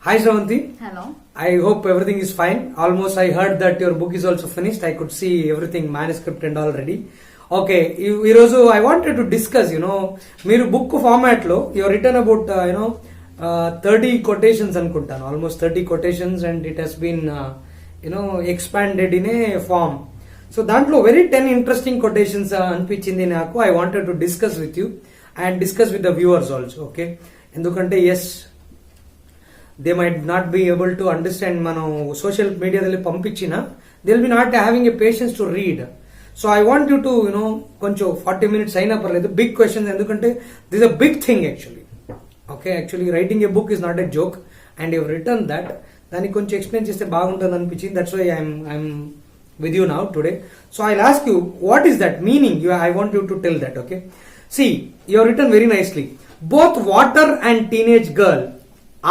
Hi Shravanti. Hello. I hope everything is fine. Almost I heard that your book is also finished. I could see everything manuscript and already. Okay, ఈరోజు I wanted to discuss, మీరు book format లో you've written about 30 quotations అనుకుంటాను, almost 30 quotations and it has been expanded in a form. So దాంట్లో very 10 interesting quotations అనిపించింది నాకు. I wanted to discuss with you and discuss with the viewers also. Okay, ఎందుకంటే as they might not be able to understand. మనం social మీడియాದಲ್ಲಿ పంపించిన they will be not having a patience to read. So I want you to కొంచెం 40 minutes అయినా పర్లేదు, big questions, ఎందుకంటే this a big thing actually. Okay, actually writing a book is not a joke and you written that. దానికి కొంచెం explain చేస్తే బాగుంటుంది అనిపించింది. That's why I'm with you now today. So I'll ask you, what is that meaning? I want you to tell that. Okay, see, you have written very nicely. Both water and teenage girl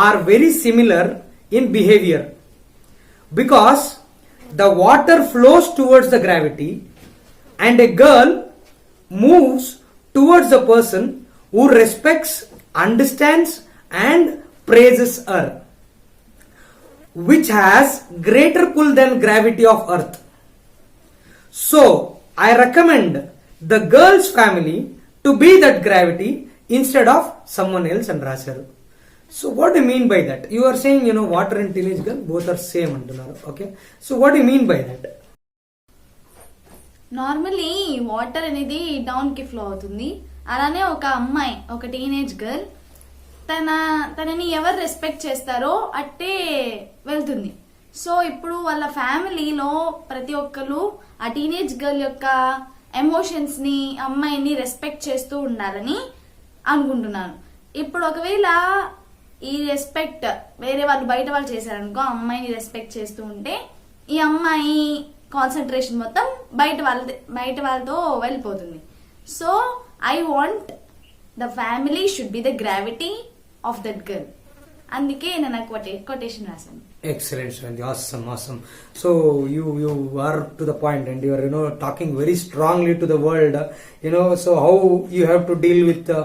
are very similar in behavior because the water flows towards the gravity and a girl moves towards the person who respects, understands and praises her, which has greater pull than gravity of earth. So I recommend the girl's family to be that gravity instead of someone else and rasaru. So what do you mean by that? You are saying water and teenage girl both are same antunaru. Okay, so what do you mean by that? Normally water అనేది down కి flow అవుతుంది. అలానే ఒక అమ్మాయి, ఒక teenage girl తనని ఎవరు respect చేస్తారో అట్టే వెళ్తుంది. సో ఇప్పుడు వాళ్ళ ఫ్యామిలీలో ప్రతి ఒక్కరు ఆ టీనేజ్ గర్ల్ యొక్క ఎమోషన్స్ ని, అమ్మాయిని రెస్పెక్ట్ చేస్తూ ఉండాలని అనుకుంటున్నాను. ఇప్పుడు ఒకవేళ ఈ రెస్పెక్ట్ వేరే వాళ్ళు, బయట వాళ్ళు చేశారనుకో, అమ్మాయిని రెస్పెక్ట్ చేస్తూ ఉంటే ఈ అమ్మాయి కాన్సన్ట్రేషన్ మొత్తం బయట వాళ్ళతో వెళ్ళిపోతుంది. So I want the family should be the gravity of that girl. అందుకే నేను కొటేషన్ రాశాను. Excellent, Shanti. Awesome. So you are to the point and you are talking very strongly to the world. So how you have to deal with a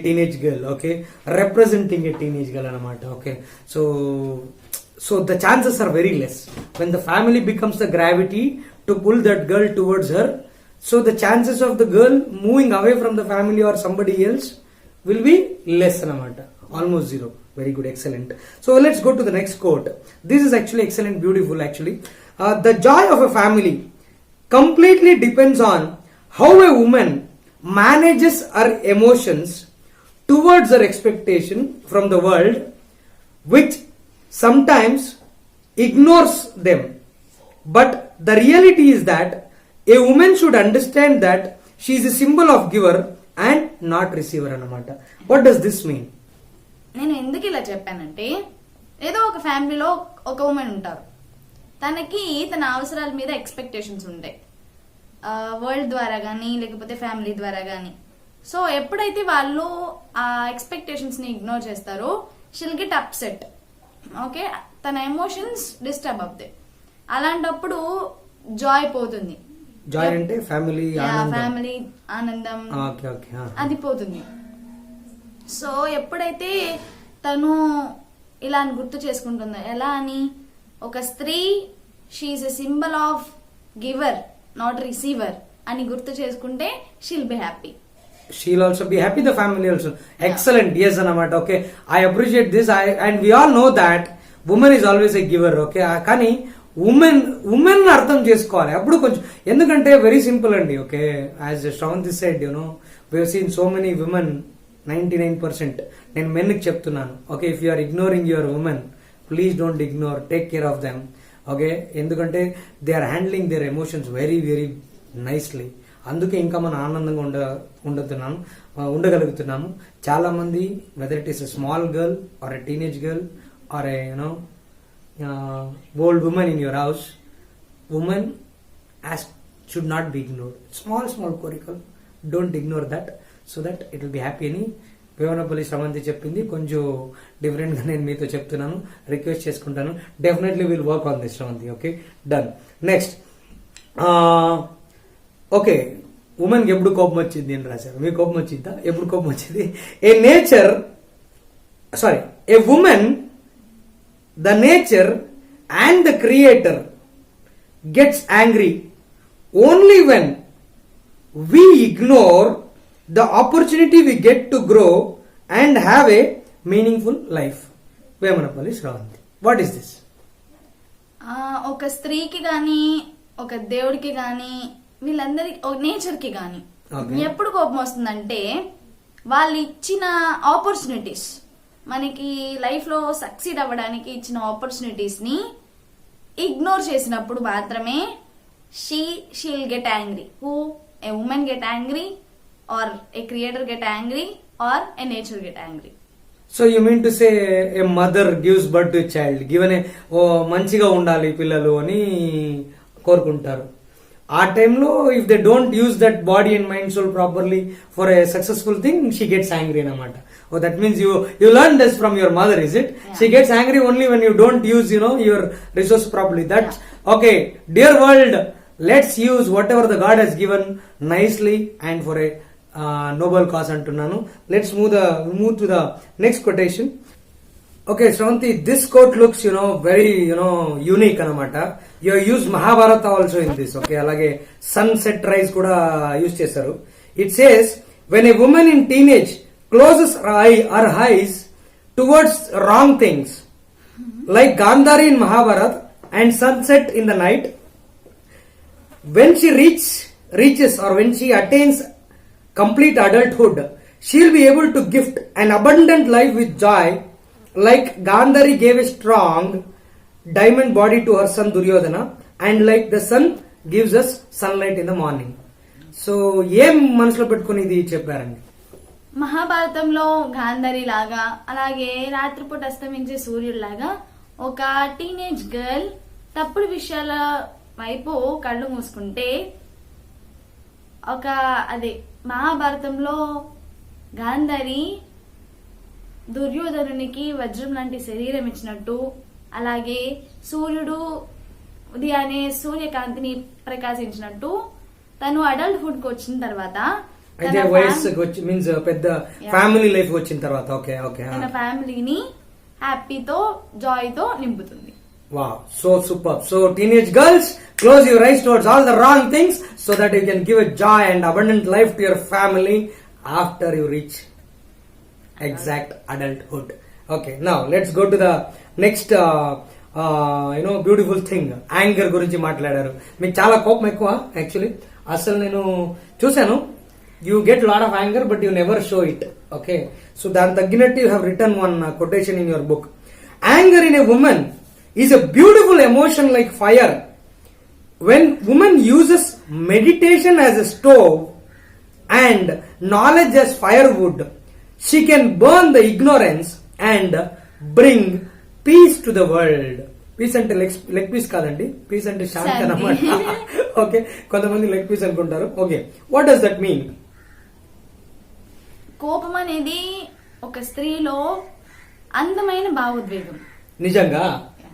teenage girl. Okay, representing a teenage girl anamata. Okay, so the chances are very less when the family becomes the gravity to pull that girl towards her. So the chances of the girl moving away from the family or somebody else will be less anamata, almost zero. Very good, excellent. So let's go to the next quote. This is actually excellent, beautiful actually. The joy of a family completely depends on how a woman manages her emotions towards her expectation from the world, which sometimes ignores them. But the reality is that a woman should understand that she is a symbol of giver and not receiver anamata. What does this mean? నేను ఎందుకు ఇలా చెప్పానంటే, ఏదో ఒక ఫ్యామిలీలో ఒక women ఉంటారు, తనకి తన అవసరాల మీద ఎక్స్పెక్టేషన్స్ ఉంటాయి, వరల్డ్ ద్వారా కానీ లేకపోతే ఫ్యామిలీ ద్వారా కానీ. సో ఎప్పుడైతే వాళ్ళు ఆ ఎక్స్పెక్టేషన్స్ ని ఇగ్నోర్ చేస్తారో షిల్ గెట్ అప్సెట్. ఓకే, తన ఎమోషన్స్ డిస్టర్బ్ అవుతాయి. అలాంటప్పుడు జాయ్ పోతుంది. జాయ్ అంటే ఫ్యామిలీ ఆనందం, అది పోతుంది. సో ఎప్పుడైతే తను ఇలా గుర్తు చేసుకుంటుందో, ఎలా అని, ఒక స్త్రీ she is a symbol of giver not receiver అని గుర్తు చేసుకుంటే she'll be happy. She'll also be happy, the family also. Excellent. Yes anamata. Okay, I appreciate this. And we all know that woman is always a giver. Okay, కానీ women అర్థం చేసుకోవాలి అప్పుడు కొంచెం. ఎందుకంటే very simple అండి. Okay, as Sravanthi said, we have seen so many women, 99%. నేను మెన్కి చెప్తున్నాను, okay, if you are ignoring your women, please don't ignore, take care of them. Okay, ఎందుకంటే they are handling their emotions very very nicely. అందుకే ఇంకా మనం ఆనందంగా ఉండగలుగుతున్నాము. చాలా మంది, whether it is a small girl or a teenage girl or a old woman in your house, women should not be ignored. Small కోరికలు, don't ignore that, so that it will be happy అని వేవనపల్లి శ్రవంతి చెప్పింది. కొంచెం different గా నేను మీతో చెప్తున్నాను, request చేసుకుంటాను. Definitely will work on this Sravanthi. Okay, done. Next, okay, women కి ఎప్పుడు కోపం వచ్చింది అని రాశారు. మీకు కోపం వచ్చిందా? ఎప్పుడు కోపం వచ్చింది? ఏ women the nature and the creator gets angry only when we ignore the opportunity we get to grow and have a meaningful life. Vemanapalli Sravanti. What is this? ఒక స్త్రీకి గాని ఒక దేవుడికి గాని వీళ్ళందరికి నేచర్ కి గాని Okay. ఎప్పుడు కోపం వస్తుందంటే వాళ్ళు ఇచ్చిన ఆపర్చునిటీస్, మనకి లైఫ్ లో సక్సీడ్ అవ్వడానికి ఇచ్చిన ఆపర్చునిటీస్ ని ఇగ్నోర్ చేసినప్పుడు మాత్రమే she'll get angry. Who a women get angry, or a creator get angry, or a nature get angry. So you mean to say a mother gives birth to a child, given మంచిగా ఉండాలి పిల్లలు అని కోరుకుంటారు. ఆ టైంలో if they don't use that body and mind soul properly for a successful thing, she gets angry అనమాట. Oh that means you learn this from your mother, is it? She gets angry only when you don't use your resource properly. That's okay. Dear world, let's use whatever the God has given nicely and for a noble cause అంటున్నాను. Let's move to the next quotation. Okay, Shravanti, this quote looks very unique anamata. You have used Mahabharata also in this. Okay, alage sunset rise kuda use chesaru. It says, when a woman in teenage closes her eyes towards wrong things, like Gandhari in Mahabharata and sunset in the night, when she reaches or when she attains complete adulthood, she'll be able to gift an abundant life with joy, like Gandhari gave a strong diamond body to her son Duryodhana, and like the sun gives us sunlight in the morning. So ఏం మనసులో పెట్టుకుని ఇది చెప్పారండి? మహాభారతంలో గాంధారి లాగా, అలాగే రాత్రిపూట అస్తమించే సూర్యుడిలాగా ఒక టీనేజ్ గర్ల్ తప్పుడు విషయాల వైపు కళ్ళు మూసుకుంటే, అదే మహాభారతంలో గాంధారి దుర్యోధనునికి వజ్రం లాంటి శరీరం ఇచ్చినట్టు, అలాగే సూర్యుడు ఉదయాన్నే సూర్యకాంతిని ప్రకాశించినట్టు, తను అడల్ట్హుడ్ కు వచ్చిన తర్వాత మీన్స్ పెద్ద ఫ్యామిలీ లైఫ్ వచ్చిన తర్వాత తన ఫ్యామిలీని హ్యాపీతో జాయ్ తో నింపుతుంది. Wow, so superb. So teenage girls, close your eyes towards all the wrong things so that you can give a joy and abundant life to your family after you reach exact adulthood. Okay, now let's go to the next beautiful thing. Anger గురించి మాట్లాడారు. మీకు చాలా కోపం ఎక్కువ actually. అసలు నేను చూశాను, you get a lot of anger but you never show it. Okay, so దాని తగ్గినట్టు you have written one quotation in your book. Anger in a woman is a beautiful emotion like fire. When woman uses meditation as a stove and knowledge as firewood, she can burn the ignorance and bring peace to the world. Peace అంటే leg piece కాదండి, peace అంటే శాంతి అన్నమాట. Okay, కొంతమంది leg piece అనుకుంటారు. Okay, what does that mean? కోపం అనేది ఒక స్త్రీలో అందమైన భావోద్వేగం. నిజంగా,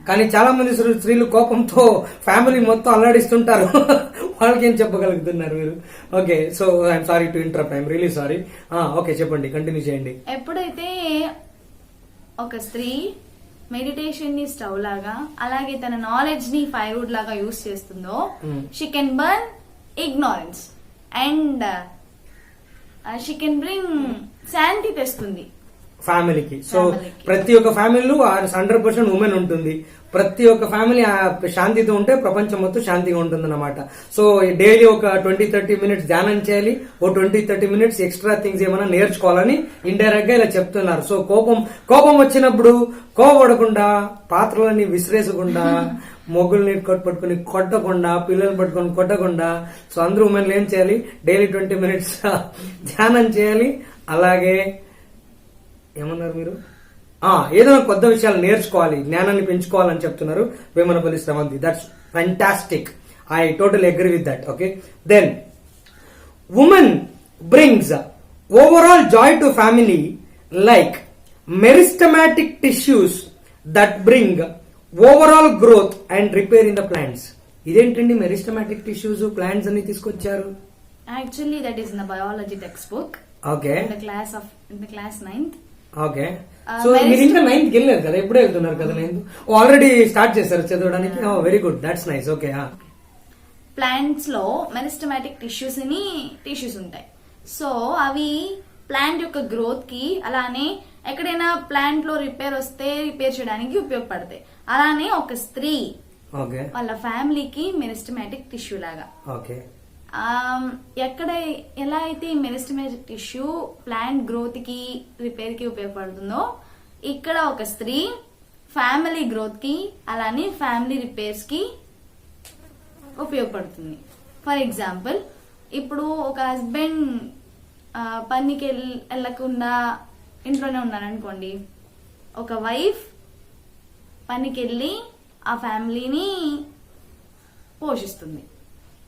కానీ చాలా మంది స్త్రీలు కోపంతో ఫ్యామిలీ మొత్తం అల్లాడిస్తుంటారు. వాళ్ళకి ఏం చెప్పగలుగుతున్నారు మీరు? Okay, so I'm sorry to interrupt, I'm really sorry. Okay, చెప్పండి, కంటిన్యూ చేయండి. ఎప్పుడైతే ఒక స్త్రీ మెడిటేషన్ ని స్టవ్ లాగా, అలాగే తన నాలెడ్జ్ ని ఫైర్వుడ్ లాగా యూజ్ చేస్తుందో, she can burn ignorance and she can bring శాంతి తెస్తుంది ఫ్యామిలీకి. సో ప్రతి ఒక్క ఫ్యామిలీలో 100% ఉమెన్ ఉంటుంది. ప్రతి ఒక్క ఫ్యామిలీ శాంతితో ఉంటే ప్రపంచం మొత్తం శాంతిగా ఉంటుంది అన్నమాట. సో డైలీ ఒక 20-30 మినిట్స్ ధ్యానం చేయాలి, ఓ 20-30 మినిట్స్ ఎక్స్ట్రా థింగ్స్ ఏమైనా నేర్చుకోవాలని ఇండైరెక్ట్ గా ఇలా చెప్తున్నారు. సో కోపం వచ్చినప్పుడు కోపడకుండా, పాత్రలని విసిరేసకుండా, మొగ్గుల్ని పట్టుకుని కొట్టకుండా, పిల్లలు పట్టుకొని కొట్టకుండా, సో అందరూ ఉమెన్లు ఏం చేయాలి? డైలీ 20 మినిట్స్ ధ్యానం చేయాలి. అలాగే ఏమన్నారు మీరు? ఏదైనా కొత్త విషయాలు నేర్చుకోవాలి, జ్ఞానాన్ని పెంచుకోవాలని చెప్తున్నారు Vemanapalli Sravanthi. That's fantastic. I totally agree with that. Okay, then women brings overall joy to family like meristematic tissues that bring overall growth and repair in the plants. ఇదేంటండి మెరిస్టమాటిక్ టిష్యూస్, ప్లాంట్స్ అన్ని తీసుకొచ్చారు? Actually that is in the biology text book. Okay. In the class 9th. Okay ఆ, so మీరు ఇంకా 9th వెళ్ళలేదు కదా, ఎప్పుడే వెళ్తున్నారు కదా 9th? ఆల్రెడీ స్టార్ట్ చేశారు చదవడానికి. Very good, that's nice. Okay. Plants లో మెరిస్టమాటిక్ టిష్యూస్ ఉంటాయి. సో అవి ప్లాంట్ యొక్క గ్రోత్ కి, అలానే ఎక్కడైనా ప్లాంట్ లో రిపేర్ వస్తే రిపేర్ చేయడానికి ఉపయోగపడతాయి. అలానే ఒక స్త్రీ ఓకే. వాళ్ళ ఫ్యామిలీకి మెరిస్టమాటిక్ టిష్యూ లాగా. ఓకే. ఎక్కడ ఎలా అయితే ఈ మెరిస్టమాటిక్ టిష్యూ ప్లాంట్ గ్రోత్ కి రిపేర్ కి ఉపయోగపడుతుందో, ఇక్కడ ఒక స్త్రీ ఫ్యామిలీ గ్రోత్ కి అలానే ఫ్యామిలీ రిపేర్స్ కి ఉపయోగపడుతుంది. ఫర్ ఎగ్జాంపుల్, ఇప్పుడు ఒక హస్బెండ్ పనికి వెళ్ళకుండా ఇంట్లోనే ఉన్నారనుకోండి, ఒక వైఫ్ పనికి వెళ్ళి ఆ ఫ్యామిలీని పోషిస్తుంది.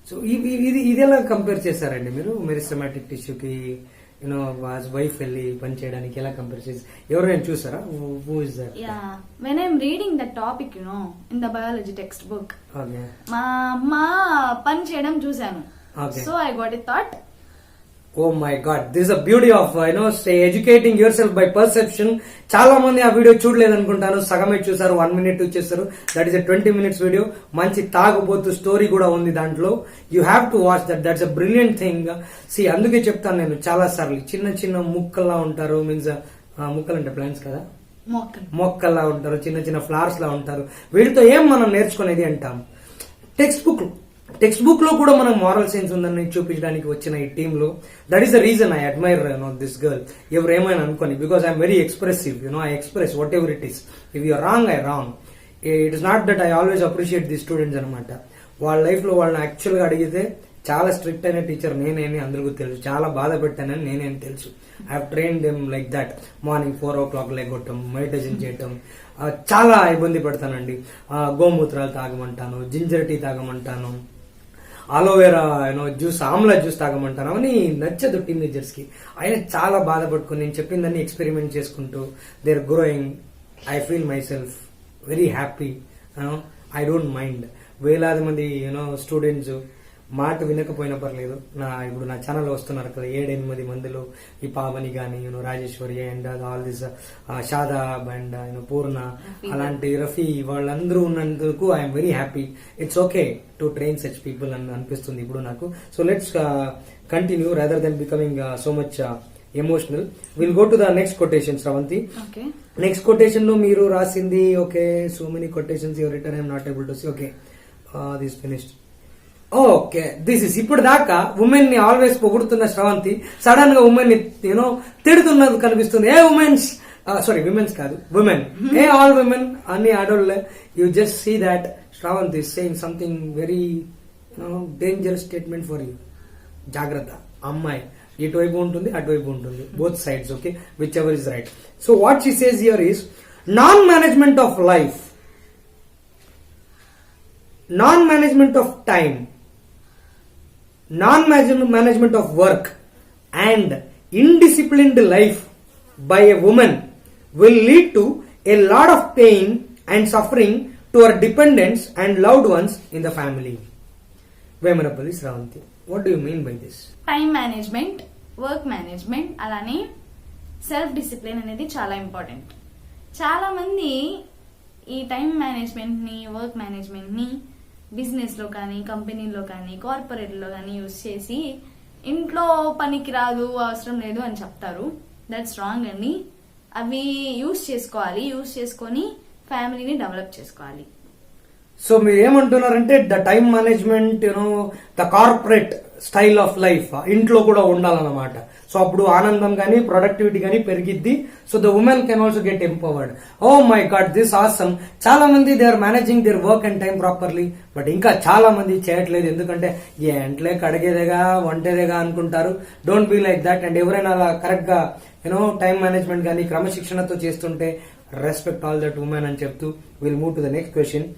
సో ఇది ఎలా కంపేర్ చేశారండి మీరు మెరిస్టమాటిక్ టిష్యూకి? యూనో వైఫ్ వెళ్ళి పని చేయడానికి ఎలా కంపేర్ చేసి ఎవరైనా చూసారా? Who is that? When I'm reading the topic in the biology text book, okay, మా అమ్మ పని చేయడం చూశాను. Okay. So I got a thought. Oh my God, this a beauty of educating your self by perception. చాలా మంది ఆ video చూడలేదు అనుకుంటాను, సగమే చూసారు, 1 minute చూసేస్తారు. That is 20 minutes video. మంచి తాగుబోతు స్టోరీ కూడా ఉంది దాంట్లో. You have to watch that. That's a brilliant thing. అందుకే చెప్తాను నేను చాలా సార్లు, చిన్న చిన్న ముక్కల్లా ఉంటారు. మీన్స్ ముక్కలు అంటే ప్లాంట్స్ కదా, మొక్కల్లా ఉంటారు, చిన్న చిన్న ఫ్లవర్స్ లా ఉంటారు. వీటితో ఏం మనం నేర్చుకునేది అంటాం. టెక్స్ట్ బుక్ లో కూడా మనకు మారల్ సైన్స్ ఉందని చూపించడానికి వచ్చిన ఈ టీమ్ లో, that is the reason I admire this girl. ఎవరు ఏమైనా అనుకోని, because I'm very expressive. I express what ever it is. If you're wrong, I wrong. It is not that I always appreciate the students అనమాట. వాళ్ళ life లో వాళ్ళని actual గా అడిగితే చాలా స్ట్రిక్ట్ అయిన టీచర్ నేనేని అందరికీ తెలుసు, చాలా బాధ పెట్టానని నేనేం తెలుసు. I have train them like that. Morning 4 o'clock లెగొట్టడం, మెడిటేషన్ చేయటం, చాలా ఇబ్బంది పెడతానండి. గోమూత్రాలు తాగమంటాను, జింజర్ టీ తాగమంటాను, అలోవెరా జ్యూస్, ఆమ్లా జ్యూస్ తాగమంటాను. అవన్నీ నచ్చదు టీనేజర్స్ కి. ఆయన చాలా బాధపడుకుని నేను చెప్పిందని ఎక్స్పెరిమెంట్ చేసుకుంటూ they are growing. I feel my self very happy. I don't mind. వేలాది మంది స్టూడెంట్స్ మాట వినకపోయినా పర్లేదు. ఇప్పుడు నా ఛానల్ వస్తున్నారు కదా 7-8 మందిలో, ఈ పావని గాని Rajeswari and all this Shadab and Purna, అలాంటి రఫీ, వాళ్ళందరూ ఉన్నందుకు I'm very happy. It's okay to train such people అని అనిపిస్తుంది ఇప్పుడు నాకు. So let's continue rather than becoming so much emotional. Will go to the next quotation. Sravanthi, next quotation లో మీరు రాసింది, okay, so many quotations you've written I'm not able to see. Okay, this finished. Okay, this is. ఇప్పుడు దాకా women ని always పొగుడుతున్న Sravanthi sudden గా women ని తిడుతున్నది కనిపిస్తుంది. ఏ ఉమెన్స్, సారీ విమెన్స్ కాదు, ఉమెన్, ఏ ఆల్ విమెన్ అన్ని ఆడోళ్ళే. You just see that Sravanthi is saying something very dangerous statement for you. జాగ్రత్త, అమ్మాయి ఇటువైపు ఉంటుంది, అటువైపు ఉంటుంది, both sides. Okay, whichever is right. So what she says here is non management of life, non-management of time, non-management of work and indisciplined life by a woman will lead to a lot of pain and suffering to her dependents and loved ones in the family. Vemanapalli Sravanti, what do you mean by this? Time management, work management, అలానే self discipline అనేది చాలా important. చాలా మంది ఈ time management ని, work management ని business లో కానీ, కంపెనీలో కానీ, కార్పొరేట్ లో కానీ యూజ్ చేసి ఇంట్లో పనికి రాదు, అవసరం లేదు అని చెప్తారు. దట్స్ రాంగ్ అండి. అవి యూజ్ చేసుకోవాలి, యూజ్ చేసుకొని ఫ్యామిలీని డెవలప్ చేసుకోవాలి. సో మీరు ఏమంటున్నారంటే the time management, the corporate style of life ఇంట్లో కూడా ఉండాలన్నమాట. సో అప్పుడు ఆనందం కానీ, ప్రొడక్టివిటీ కానీ పెరిగిద్ది. So the women can also get empowered. Oh my God, this awesome. చాలా మంది they are managing their work and time properly, but ఇంకా చాలా మంది చేయట్లేదు. ఎందుకంటే ఎంట్లే కడిగేదేగా, వంటేదేగా అనుకుంటారు. Don't be like that. And ఎవరైనా అలా కరెక్ట్ గా టైం మేనేజ్మెంట్ కానీ క్రమశిక్షణతో చేస్తుంటే రెస్పెక్ట్ ఆల్ దట్ ఉమెన్ అని చెప్తూ will move to the next question.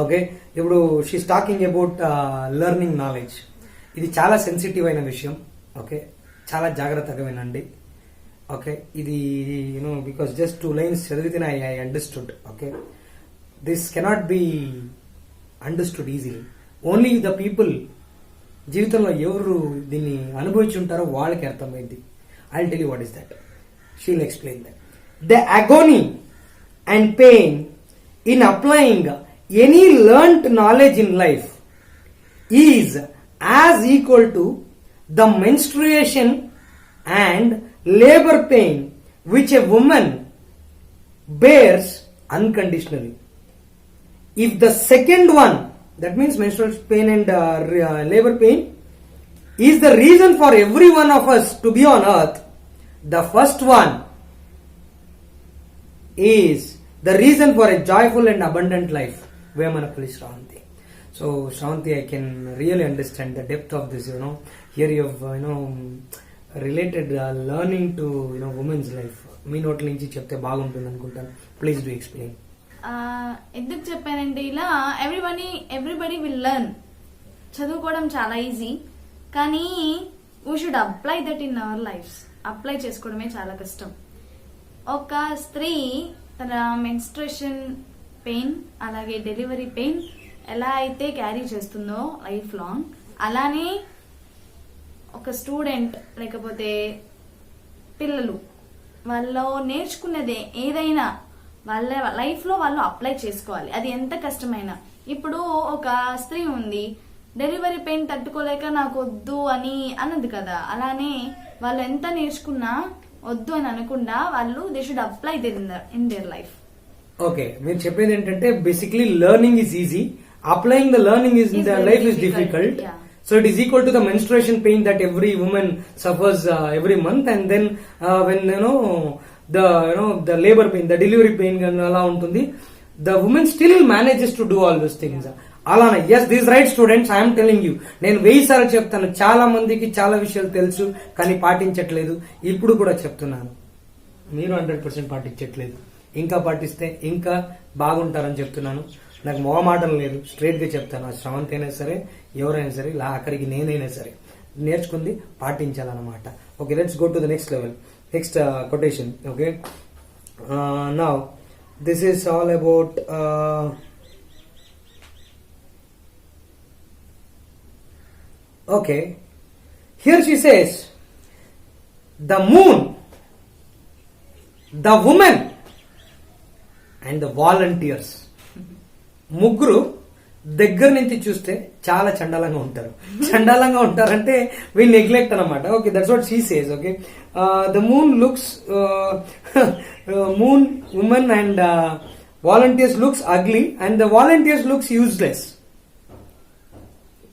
Okay, ఇప్పుడు she's talking about learning knowledge. ఇది చాలా సెన్సిటివ్ అయిన విషయం. ఓకే, చాలా జాగ్రత్తగా వినండి. ఓకే, ఇది బికాస్ జస్ట్ 2 lines చదివితే I understood. Okay, this cannot be understood easily. Only the people, జీవితంలో ఎవరు దీన్ని అనుభవించి ఉంటారో వాళ్ళకి అర్థమైంది. I will tell you what is that. She will explain that. the agony and pain in applying any learnt knowledge in life is as equal to the menstruation and labor pain which a woman bears unconditionally. If the second one, that means menstrual pain and labor pain, is the reason for every one of us to be on earth, the first one is the reason for a joyful and abundant life. Vemanapalli Shravanti. So Shravanti, I can really understand the depth of this. Here you have related learning to women's life. మీ నోట్ల నుంచి చెప్తే బాగుంటుంది అనుకుంటాను. Please do explain. ఎందుకు చెప్పానంటే ఇలా everybody will learn. చదువుకోవడం చాలా ఈజీ, కానీ we should apply that in our lives. Apply చేసుకోవడమే చాలా కష్టం. ఒక స్త్రీ తన మెన్స్ట్రేషన్ పెయిన్ అలాగే డెలివరీ పెయిన్ ఎలా అయితే క్యారీ చేస్తుందో లైఫ్ లాంగ్, అలానే ఒక స్టూడెంట్ లేకపోతే పిల్లలు వాళ్ళు నేర్చుకున్నదే ఏదైనా వాళ్ళ లైఫ్ లో వాళ్ళు అప్లై చేసుకోవాలి, అది ఎంత కష్టమైనా. ఇప్పుడు ఒక స్త్రీ ఉంది, డెలివరీ పెయిన్ తట్టుకోలేక నాకు వద్దు అని అన్నది కదా, అలానే వాళ్ళు ఎంత నేర్చుకున్నా వద్దు అని అనకుండా వాళ్ళు they should apply in their life. Okay, మీరు చెప్పేది ఏంటంటే basically learning is easy, applying the learning is the life is difficult. So it is equal to the menstruation pain that every woman suffers every month, and then when the labor pain, the delivery pain ala untundi, the woman still manages to do all those things. Alana, yes, this is right students, I am telling you. నేను 1000 సార్లు చెప్తాను, చాలా మందికి చాలా విషయాలు తెలుసు కానీ పాటించట్లేదు. ఇప్పుడు కూడా చెప్తున్నాను, మీరు 100% పాటించట్లేదు. ఇంకా పాటిస్తే ఇంకా బాగుంటారని చెప్తున్నాను. నాకు మొహమాటం లేదు, స్ట్రైట్ గా చెప్తాను. ఆ శ్రవంతి అయినా సరే, ఎవరైనా సరే, ఆఖరికి నేనైనా సరే నేర్చుకుంది పాటించాలన్నమాట. Okay, let's go to the next level. Next quotation. Okay, now this is all about okay, here she says the moon, the women and the volunteers. ముగ్గురు దగ్గర నుంచి చూస్తే చాలా చండాలంగా ఉంటారు. చండాలంగా ఉంటారంటే వీ నెగ్లెక్ట్ అనమాట. Okay, that's what she says. Okay, the moon looks, moon, women and volunteers looks ugly and the volunteers looks useless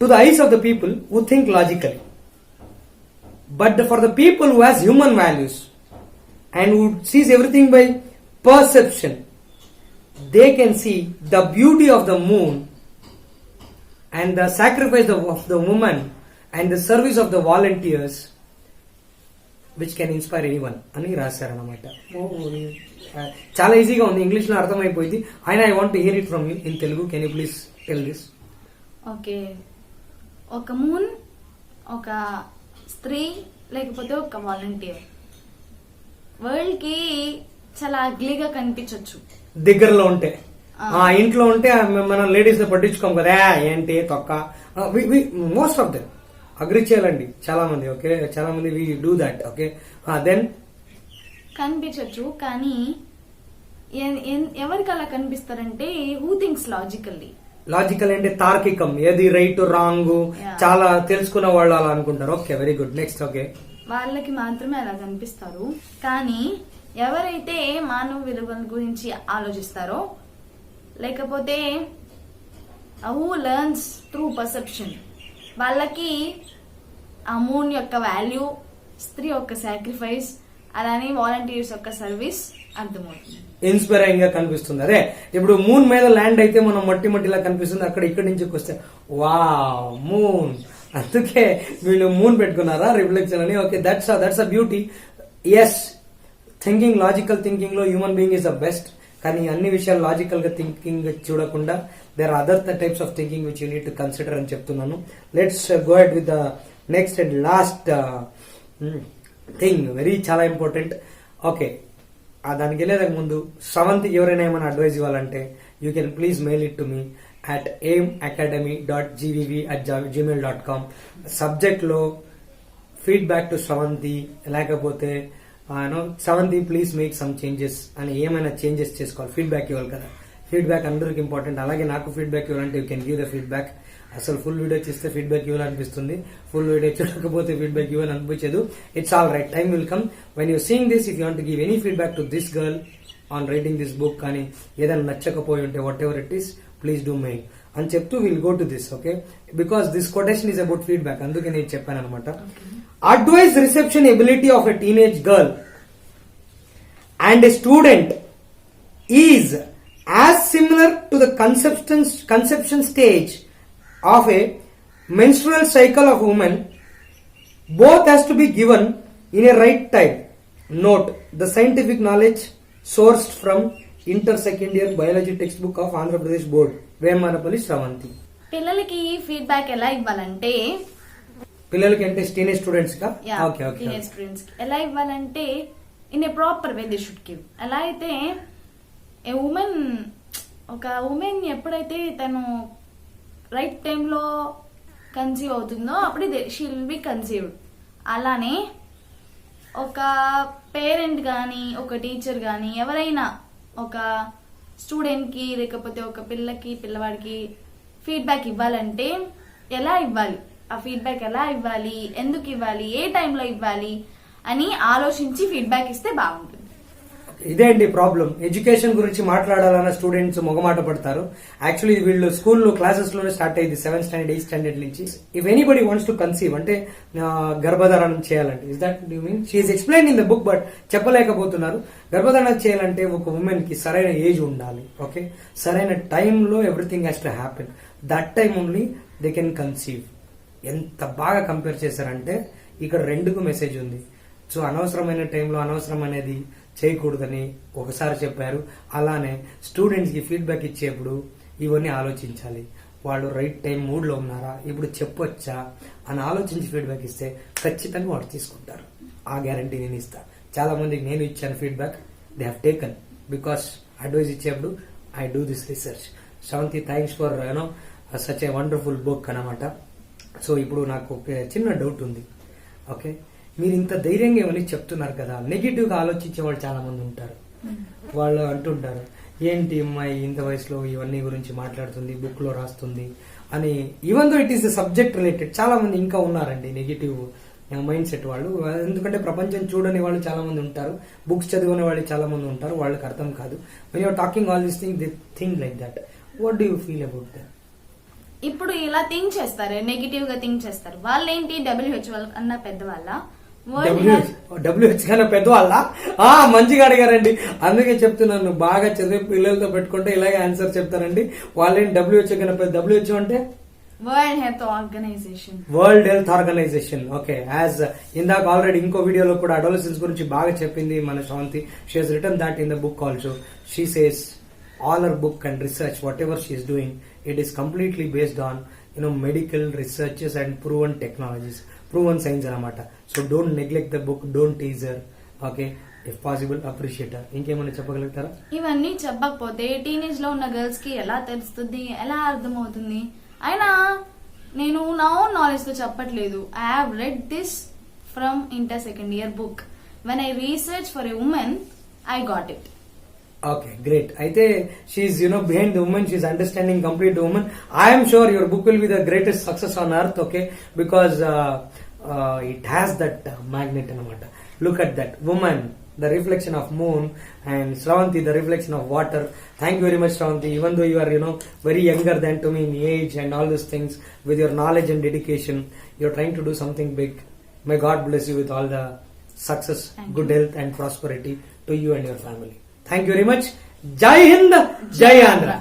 to the eyes of the people who think logically. But for the people who has human values and who sees everything by perception, they can see the beauty of the moon and the sacrifice of the woman and the service of the volunteers which can inspire anyone అని రాశారన్నమాట. చాలా ఈజీగా ఉంది, English లో అర్థమైపోయింది. అయినా I want to hear it from you in Telugu. Can you please tell this? Okay, ఒక moon, ఒక స్త్రీ లేకపోతే ఒక వాలంటీర్ వరల్డ్ కి చాలా అగ్లీగా కనిపించవచ్చు దగ్గరలో ఉంటే. ఆ ఇంట్లో ఉంటే మనం లేడీస్ పట్టించుకోం కదా, ఏంటి తొక్క. మోస్ట్ ఆఫ్ దెమ్ అగ్రి చేయాలండి చాలా మంది. ఓకే, చాలా మంది we do that. Okay, then కనిపించవచ్చు, కానీ ఎవరికి అలా కనిపిస్తారంటే హూ థింక్స్ లాజికల్లీ. లాజికల్ అంటే తార్కికం, ఏది రైట్ రాంగ్ చాలా తెలుసుకున్న వాళ్ళు అలా అనుకుంటారు. Okay, very good. Next. Okay, వాళ్ళకి మాత్రమే అలా కనిపిస్తారు, కానీ ఎవరైతే మానవ విలువల గురించి ఆలోచిస్తారో లేకపోతే హూ లెర్న్స్ త్రూ పర్సెప్షన్, వాళ్ళకి ఆ మూన్ యొక్క వాల్యూ, స్త్రీ యొక్క సాక్రిఫైస్, అలానే వాలంటీర్స్ యొక్క సర్వీస్ అర్థమవుతుంది. ఇన్స్పైరింగ్ గా కనిపిస్తుంది. అదే ఇప్పుడు మూన్ మీద ల్యాండ్ అయితే మనం మట్టిలా కనిపిస్తుంది, అక్కడ ఇక్కడి నుంచి వస్తే వా మూన్, అందుకే వీళ్ళు మూన్ పెట్టుకున్నారా రిఫ్లెక్షన్ అని. Okay, that's a beauty. Yes, thinking, logical thinking లో human being is the best. కానీ అన్ని విషయాలు లాజికల్ గా థింకింగ్ చూడకుండా there are other types of thinking which you need to consider అని చెప్తున్నాను. Let's go ahead with the next and last thing, very చాలా important. Okay, దానికి వెళ్ళేదానికి ముందు శ్రవంతికి ఎవరైనా ఏమైనా అడ్వైజ్ ఇవ్వాలంటే you can please mail it to me at aimacademy.gvv@gmail.com. Subject లో ఫీడ్బ్యాక్ టు శ్రవంతి, లేకపోతే seventh please make some changes అని ఏమైనా చేంజెస్ చేసుకోవాలి, ఫీడ్బ్యాక్ ఇవ్వాలి కదా. ఫీడ్బ్యాక్ అందరికి ఇంపార్టెంట్. అలాగే నాకు ఫీడ్బ్యాక్ ఇవ్వాలంటే you can give the feedback. అసలు ఫుల్ వీడియో చేస్తే ఫీడ్బ్యాక్ ఇవ్వాలనిపిస్తుంది, ఫుల్ వీడియో చూడకపోతే ఫీడ్బ్యాక్ ఇవ్వాలనిపించదు. It's all right, time will come when you seeing this. If you want to give any feedback to this girl on writing this book కానీ ఏదైనా నచ్చకపోయి ఉంటే whatever it is please do mail అని చెప్తూ will go to this. Okay, because this quotation is about feedback, అందుకే నేను చెప్పాను అనమాట. Advice reception ability of a teenage girl and a student is as similar to the conception stage of a menstrual cycle of women. Both has to be given in a right time. Note the scientific knowledge sourced from inter-second year biology textbook of Andhra Pradesh Board. Vemanapalli Shravanti. పిల్లలకి feedback ఎలా ఇవ్వాలంటే, పిల్లలకి అంటే teenage students కా? Okay okay. Teenage students ఎలా ఇవ్వాలంటే in a proper way they should give. ఎలా అయితే ఒక ఉమెన్ ఎప్పుడైతే తను రైట్ టైంలో కన్సీవ్ అవుతుందో అప్పుడు షీ విల్ బి కన్సీవ్డ్. అలానే ఒక పేరెంట్ కానీ ఒక టీచర్ కానీ ఎవరైనా ఒక స్టూడెంట్ కి లేకపోతే ఒక పిల్లవాడికి ఫీడ్బ్యాక్ ఇవ్వాలంటే ఎలా ఇవ్వాలి, ఆ ఫీడ్బ్యాక్ ఎలా ఇవ్వాలి, ఎందుకు ఇవ్వాలి, ఏ టైంలో ఇవ్వాలి అని ఆలోచించి ఫీడ్బ్యాక్ ఇస్తే బాగుంటుంది. ఇదే అండి ప్రాబ్లం. ఎడ్యుకేషన్ గురించి మాట్లాడాలన్న స్టూడెంట్స్ మొగమాట పడతారు. యాక్చువల్లీ వీళ్ళు స్కూల్లో క్లాసెస్ లోనే స్టార్ట్ అయ్యింది, 7th స్టాండర్డ్ 8th స్టాండర్డ్ నుంచి. If anybody wants to conceive అంటే గర్భధారణం చేయాలంటే, is that you mean she is explain in the book but చెప్పలేకపోతున్నారు. గర్భధారణ చేయాలంటే ఒక ఉమెన్ కి సరైన ఏజ్ ఉండాలి. ఓకే, సరైన టైంలో everything has to happen. That time only they can conceive. ఎంత బాగా కంపేర్ చేశారంటే ఇక్కడ రెండుకు మెసేజ్ ఉంది. సో అనవసరమైన టైంలో అనవసరం అనేది చేయకూడదని ఒకసారి చెప్పారు. అలానే స్టూడెంట్స్ కి ఫీడ్బ్యాక్ ఇచ్చేప్పుడు ఇవన్నీ ఆలోచించాలి. వాళ్ళు రైట్ టైం మూడ్ లో ఉన్నారా, ఇప్పుడు చెప్పొచ్చా అని ఆలోచించి ఫీడ్బ్యాక్ ఇస్తే ఖచ్చితంగా వాళ్ళు తీసుకుంటారు. ఆ గ్యారంటీ నేను ఇస్తా. చాలా మందికి నేను ఇచ్చాను feedback, they have taken because advice ఇచ్చేప్పుడు I do this research. Sravanthi, thanks for such a wonderful book అనమాట. సో ఇప్పుడు నాకు ఒక చిన్న డౌట్ ఉంది. ఓకే, మీరు ఇంత ధైర్యంగా ఏమని చెప్తున్నారు కదా, నెగిటివ్ గా ఆలోచించే వాళ్ళు చాలా మంది ఉంటారు. వాళ్ళు అంటుంటారు, ఏంటి అమ్మాయి ఇంత వయసులో ఇవన్నీ గురించి మాట్లాడుతుంది, బుక్ లో రాస్తుంది అని. Even though it is the subject related చాలా మంది ఇంకా ఉన్నారండి నెగిటివ్ మైండ్ సెట్ వాళ్ళు. ఎందుకంటే ప్రపంచం చూడని వాళ్ళు చాలా మంది ఉంటారు, బుక్స్ చదివిన వాళ్ళు చాలా మంది ఉంటారు. వాళ్ళకి అర్థం కాదు. When you're talking all this thing they think like that. What do you feel about that? ఇప్పుడు ఇలా థింక్ చేస్తారు, నెగిటివ్ గా థింక్ చేస్తారు. వాళ్ళేంటి WHO అన్న పెద్దవాళ్ళ, WHO కన్నా పెద్దవాళ్ళ? మంచిగా అడిగారండి. అందుకే చెప్తున్నాను, బాగా చదివే పిల్లలతో పెట్టుకుంటే ఇలాగే ఆన్సర్ చెప్తారండి. వాళ్ళేంటి WHO కన్నా పెద్ద? WHO అంటే world health organization. World health organization. Okay, as ఇందాక ఆల్రెడీ ఇంకో వీడియోలో కూడా అడోలసెన్స్ గురించి బాగా చెప్పింది మన Sravanthi. She has written that in the book also. She says all her book and research, whatever she is doing, it is completely based on medical researches and proven technologies, proven science anamata. So don't neglect the book, don't tease her. Okay, if possible appreciate her. ఇంకేమైనా చెప్పగలుగుతారా? ఇవన్నీ చెప్పకపోతే teenage లో ఉన్న girls కి ఎలా తెలుస్తుంది, ఎలా అర్థమవుతుంది? అయినా నేను నా ఓన్ నాలెడ్జ్ తో చెప్పట్లేదు. I have read this from inter-second year book. When I research for a women I got it. Okay, great. Aithe she's behind the woman, she's understanding complete the woman. I am sure your book will be the greatest success on earth. Okay, because it has that magnet anamata. Look at that woman, the reflection of moon, and Shravanti, the reflection of water. Thank you very much, Shravanti. Even though you are very younger than to me in age and all those things, with your knowledge and dedication, you're trying to do something big. May God bless you with all the success, good health and prosperity to you and your family. Thank you very much. Jai Hind, Jai Andhra.